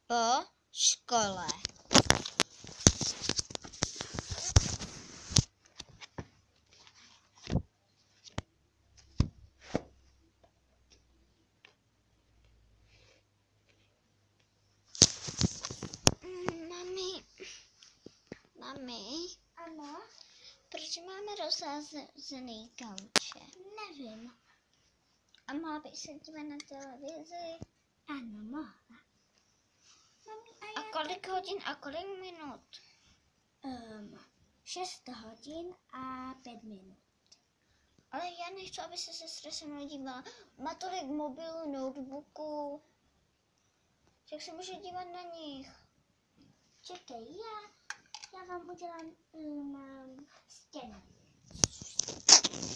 Po škole. Mami? Ano? Proč máme rozházený kauče? Nevím. A mohla bych se dívat na televizi? Ano, mohla. Mami, A kolik hodin a kolik minut? 6 hodin a 5 minut. Ale já nechci, aby se sestra se mnou dívala. Má tolik mobilů, notebooků. Jak se může dívat na nich? Čekej, já vám udělám stěnu.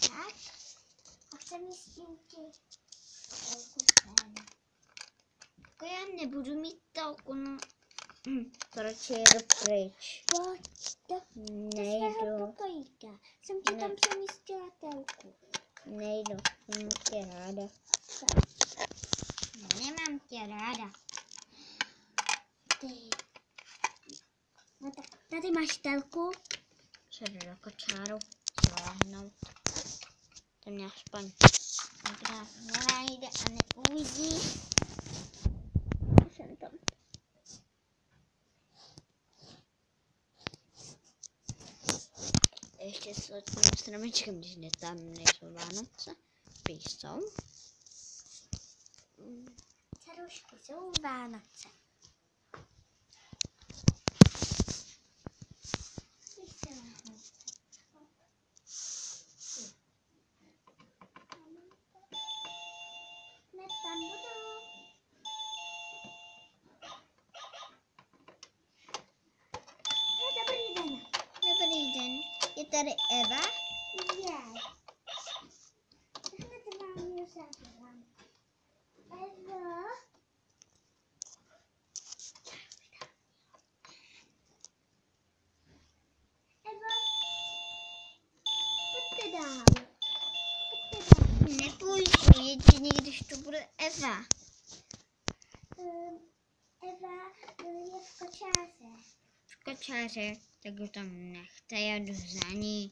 Tak. A chce mi s tím Jako já nebudu mít telku, no. Proč jedu pryč? Do svého pokojíka. Jsem ti tam přemístila telku. Nejdu, mám tě ráda. Nemám tě ráda. Ty. No tak, tady máš telku. Se jdu do kočáru zláhnout. To mě aspoň nikdo nenajde a neuvidí. Jsem tam. Ještě s letním stromečkem, když tam nejsou Vánoce. Písou. Carušku, jsou Vánoce. Hned tam budu. Dobrý den. Dobrý den. Je tady Eva? Je. Hned vám ji zavolám. Evo. Evo. Pojďte dál. Nepůjdu, jedině když to bude Eva. Eva je v kočáře. V kočáře, tak ho tam nechte, já jdu za ní.